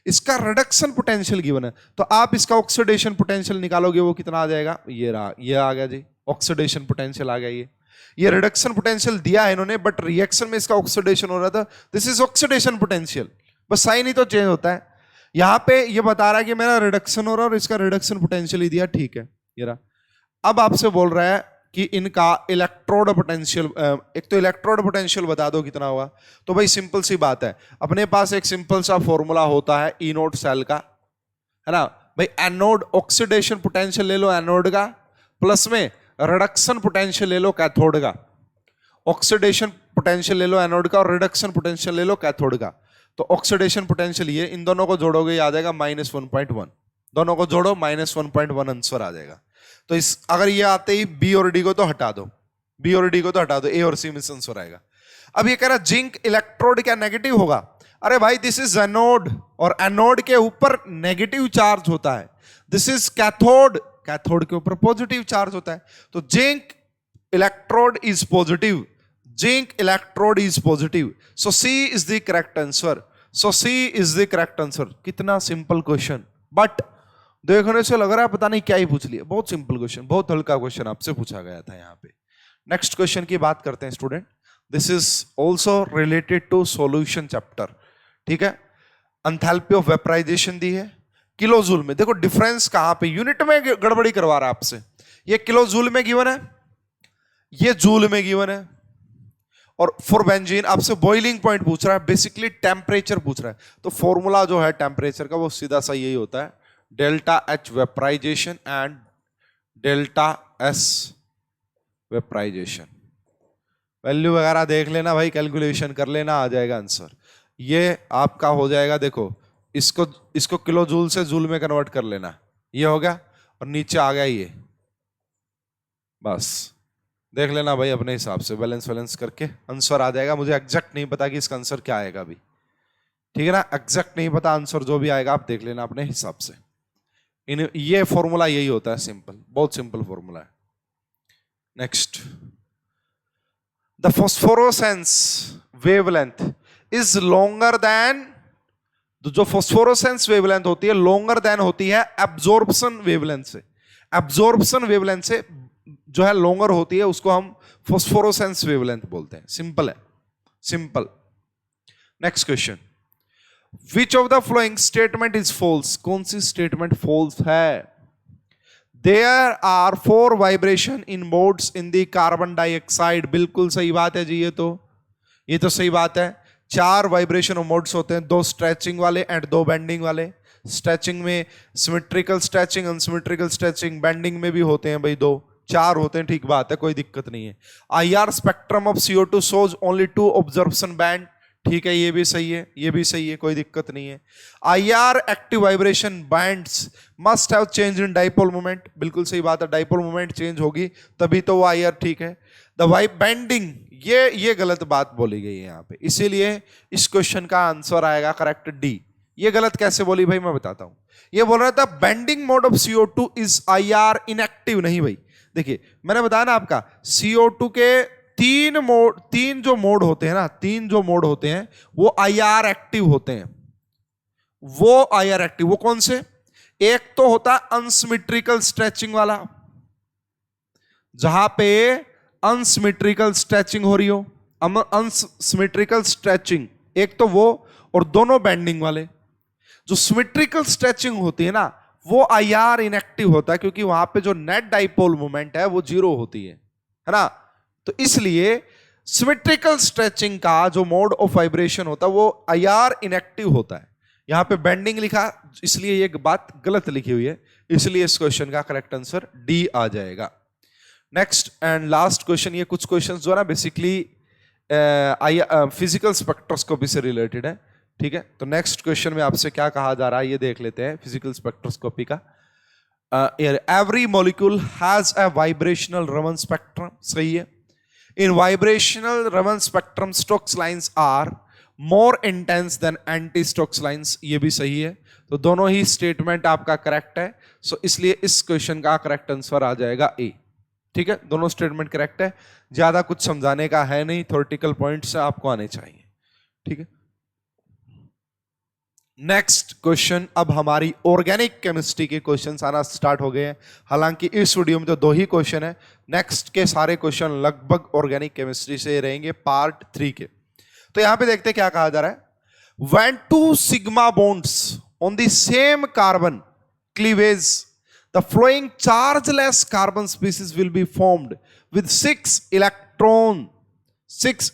A: इसका रिडक्शन पोटेंशियल गिवन है। तो आप इसका ऑक्सीडेशन पोटेंशियल निकालोगे, वो कितना आ जाएगा, ये रहा, ये आ गया जी, ऑक्सीडेशन पोटेंशियल आ गया। ये रिडक्शन पोटेंशियल दिया है इन्होंने, बट रिएक्शन में इसका ऑक्सीडेशन हो रहा था, दिस इज ऑक्सीडेशन पोटेंशियल, बस साइन ही तो चेंज होता है। यहां पे ये बता रहा है कि मेरा रिडक्शन हो रहा है और इसका रिडक्शन पोटेंशियल ही दिया, ठीक है ये रहा। अब आपसे बोल रहा है कि इनका इलेक्ट्रोड पोटेंशियल, एक तो इलेक्ट्रोड पोटेंशियल बता दो कितना होगा। तो भाई सिंपल सी बात है, अपने पास एक सिंपल सा फॉर्मूला होता है ई नोड सेल का, है ना भाई। एनोड ऑक्सीडेशन पोटेंशियल ले लो एनोड का, प्लस में रिडक्शन पोटेंशियल ले लो कैथोड का। ऑक्सीडेशन पोटेंशियल ले लो एनोड का और रिडक्शन पोटेंशियल ले लो कैथोड का। तो ऑक्सीडेशन पोटेंशियल ये, इन दोनों को जोड़ोगे आ जाएगा -1.1, दोनों को जोड़ो -1.1 आंसर आ जाएगा। तो इस अगर ये आते ही बी और डी को तो हटा दो, बी और डी को तो हटा दो, ए और सी में आंसर आएगा। अब ये कह रहा जिंक इलेक्ट्रोड क्या नेगेटिव होगा, अरे भाई दिस इज एनोड, और एनोड के ऊपर नेगेटिव चार्ज होता है। दिस इज कैथोड, कैथोड के ऊपर पॉजिटिव चार्ज होता है। तो zinc electrode is positive, zinc electrode is positive, so C is the correct answer, so C is the correct answer. कितना सिंपल क्वेश्चन, बट देखने से लग रहा है पता नहीं क्या ही पूछ लिया। बहुत सिंपल क्वेश्चन, बहुत हल्का क्वेश्चन आपसे पूछा गया था यहाँ पे। नेक्स्ट क्वेश्चन की बात करते हैं student, this is also related to solution chapter. ठीक है, एंथैल्पी ऑफ वेपराइजेशन दी है किलो जूल में। देखो डिफरेंस कहां पे, यूनिट में गड़बड़ी करवा रहा है आपसे। ये किलो जूल में गिवन है, ये जूल में गिवन है, और फॉर बेंजीन आपसे बॉइलिंग पॉइंट पूछ रहा है, बेसिकली टेम्परेचर पूछ रहा है। तो फॉर्मूला जो है टेम्परेचर का वो सीधा सा यही होता है, delta H vaporisation and delta S vaporisation. Value वगैरह देख लेना भाई, कैलकुलेशन कर लेना, आ जाएगा आंसर। ये आपका हो जाएगा, देखो इसको किलो जूल से जूल में कन्वर्ट कर लेना, ये हो गया, और नीचे आ गया ये, बस देख लेना भाई अपने हिसाब से, बैलेंस वैलेंस करके आंसर आ जाएगा। मुझे एग्जैक्ट नहीं पता कि इसका आंसर क्या आएगा अभी, ठीक है ना, एग्जैक्ट नहीं पता, आंसर जो भी आएगा आप देख लेना अपने हिसाब से। ये फॉर्मूला यही होता है, सिंपल, बहुत सिंपल फॉर्मूला है। Next, the phosphorescence wavelength is longer than, जो फॉस्फोरोसेंस वेवलेंथ होती है लॉन्गर देन होती है एब्जॉर्प्शन वेवलेंथ से। एब्जॉर्प्शन वेवलेंथ से जो है लॉन्गर होती है उसको हम फोस्फोरोसेंस वेवलेंथ बोलते हैं। सिंपल है, simple. Next question, which of the following statement is false? कौन सी स्टेटमेंट फॉल्स है? There are 4 vibration in modes in the carbon dioxide. बिल्कुल सही बात है जी, ये तो सही बात है। 4 वाइब्रेशन मोड्स होते हैं, 2 स्ट्रेचिंग वाले एंड 2 बेंडिंग वाले। स्ट्रेचिंग में symmetrical stretching, unsymmetrical stretching, bending में भी होते हैं भाई 2, 4 होते हैं, ठीक बात है, कोई दिक्कत नहीं है। IR spectrum of CO2 shows only 2 observation band, ठीक है, ये भी सही है, ये भी सही है, कोई दिक्कत नहीं है। IR active vibration bands must have change in dipole moment, बिल्कुल सही बात है, डाइपोल मोमेंट चेंज होगी तभी तो वो IR ठीक है। द वाइब बेंडिंग, ये गलत बात बोली गई है यहाँ पे, इसीलिए इस क्वेश्चन का आंसर आएगा करेक्ट डी। ये गलत कैसे बोली भाई, मैं बताता हूं। ये बोल रहा था bending mode of CO2 is IR inactive, नहीं भाई। देखिए मैंने बताया ना आपका, CO2 के 3 जो मोड होते हैं ना, 3 जो मोड होते हैं वो IR एक्टिव होते हैं। वो IR एक्टिव वो कौन से? एक तो होता अनसिमेट्रिकल स्ट्रेचिंग वाला, जहां पे अनसिमेट्रिकल स्ट्रेचिंग हो रही हो, अनसिमेट्रिकल स्ट्रेचिंग, एक तो वो, और दोनों बेंडिंग वाले। जो सिमेट्रिकल स्ट्रेचिंग होती है ना, वो IR इनएक्टिव होता है, क्योंकि वहां पे जो नेट डाइपोल मोमेंट है वो 0 होती है ना। तो इसलिए सिमेट्रिकल स्ट्रेचिंग का जो मोड ऑफ वाइब्रेशन होता है वो IR इनएक्टिव होता है। यहां पे बेंडिंग लिखा, इसलिए ये बात गलत लिखी हुई है, इसलिए इस क्वेश्चन का करेक्ट आंसर डी आ जाएगा। नेक्स्ट एंड लास्ट क्वेश्चन, ये कुछ क्वेश्चन जो है ना बेसिकली फिजिकल स्पेक्ट्रोस्कोपी से रिलेटेड है, ठीक है। तो नेक्स्ट क्वेश्चन में आपसे क्या कहा जा रहा है ये देख लेते हैं फिजिकल स्पेक्ट्रोस्कोपी का। Every molecule has a vibrational Raman spectrum, सही है। In vibrational Raman spectrum Stokes lines are more intense than anti Stokes lines, ये भी सही है। तो दोनों ही स्टेटमेंट आपका करेक्ट है, सो इसलिए इस क्वेश्चन का करेक्ट आंसर आ जाएगा ए, ठीक है। दोनों स्टेटमेंट करेक्ट है, ज्यादा कुछ समझाने का है नहीं, थ्योरेटिकल पॉइंट्स आपको आने चाहिए, ठीक है। नेक्स्ट क्वेश्चन, अब हमारी ऑर्गेनिक केमिस्ट्री के क्वेश्चंस आना स्टार्ट हो गए हैं। हालांकि इस वीडियो में तो 2 ही क्वेश्चन है, नेक्स्ट के सारे क्वेश्चन लगभग ऑर्गेनिक केमिस्ट्री से रहेंगे, पार्ट 3 के। तो यहां पे देखते हैं क्या कहा जा रहा है। When 2 sigma bonds on the same carbon cleavage, the following chargeless carbon species will be formed with 6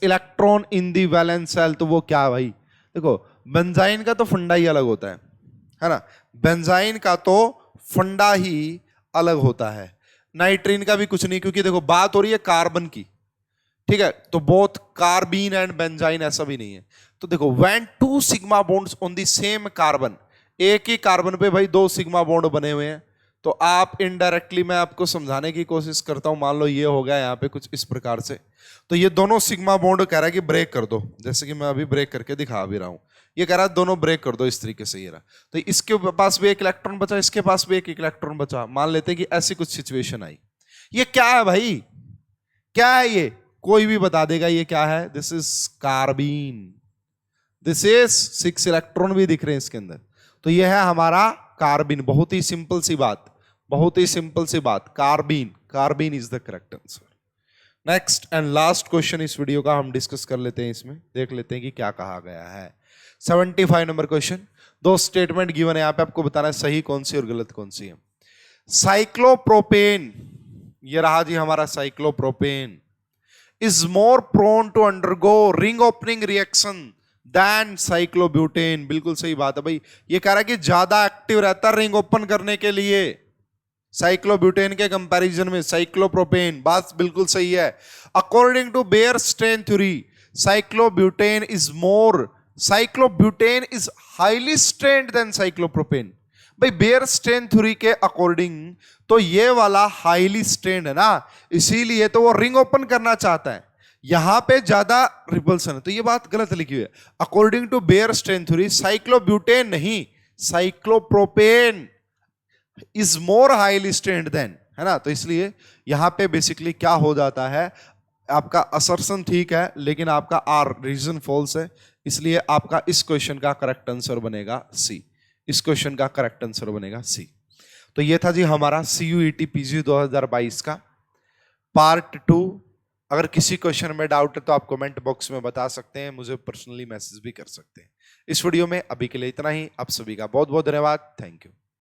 A: electron in the valence shell. तो वो क्या भाई, देखो बेंजाइन का तो फंडा ही अलग होता है ना, बेंजाइन का तो फंडा ही अलग होता है, नाइट्रीन का भी कुछ नहीं, क्योंकि देखो बात हो रही है कार्बन की, ठीक है। तो बोथ कार्बीन एंड बेंजाइन ऐसा भी नहीं है। तो देखो when 2 sigma bonds on the same carbon, एक ही कार्बन पे भाई 2 सिग्मा बॉन्ड बने हुए हैं, तो आप इनडायरेक्टली मैं आपको समझाने की कोशिश करता हूं। मान लो ये हो गया यहाँ पे कुछ इस प्रकार से, तो ये दोनों सिग्मा बॉन्ड कह रहा है कि ब्रेक कर दो, जैसे कि मैं अभी ब्रेक करके दिखा भी रहा हूं। ये कह रहा है दोनों ब्रेक कर दो, इस तरीके से ये रहा। तो इसके पास भी 1 इलेक्ट्रॉन बचा, इसके पास भी 1 इलेक्ट्रॉन बचा। मान लेते हैं कि ऐसी कुछ सिचुएशन आई। ये क्या है भाई, क्या है ये, कोई भी बता देगा ये क्या है। This is carbene, this is 6 electron भी दिख रहे हैं इसके अंदर। तो ये है हमारा कार्बीन। बहुत ही सिंपल सी बात, बहुत ही सिंपल सी बात, carbene, carbene is the correct answer. Next and last question इस वीडियो का हम डिस्कस कर लेते हैं, इसमें देख लेते हैं कि क्या कहा गया है। 75 नंबर क्वेश्चन, 2 स्टेटमेंट गिवन है, यहाँ पे आपको बताना है सही कौन सी और गलत कौन सी है। साइक्लोप्रोपेन, ये रहा जी हमारा cyclopropane, is more prone to undergo ring opening reaction than cyclobutane. बिल्कुल सही बात है भाई, ये कह रहा है कि ज्यादा एक्टिव रहता है रिंग ओपन करने के लिए साइक्लोब्यूटेन के कंपैरिजन में साइक्लोप्रोपेन। बात बिल्कुल सही है। According to Baeyer strain theory, cyclobutane is highly strained than cyclopropane. भाई बेयर स्ट्रेन थ्योरी के अकॉर्डिंग तो ये वाला हाईली स्ट्रेन्ड है ना, इसीलिए तो वो रिंग ओपन करना चाहता है, यहां पे ज्यादा रिपल्सन है। तो ये बात गलत लिखी हुई है। According to Baeyer strain theory cyclobutane नहीं, cyclopropane is more highly strained than, है ना। तो इसलिए यहां पे बेसिकली क्या हो जाता है, आपका असर्शन ठीक है लेकिन आपका आर रीजन फॉल्स है, इसलिए आपका इस क्वेश्चन का करेक्ट आंसर बनेगा सी। इस क्वेश्चन का करेक्ट आंसर बनेगा सी। तो ये था जी हमारा CUET PG 2022 का पार्ट 2। अगर किसी क्वेश्चन में डाउट है तो आप कमेंट बॉक्स में बता सकते हैं, मुझे पर्सनली मैसेज भी कर सकते हैं। इस वीडियो में अभी के लिए इतना ही। आप सभी का बहुत बहुत धन्यवाद। Thank you.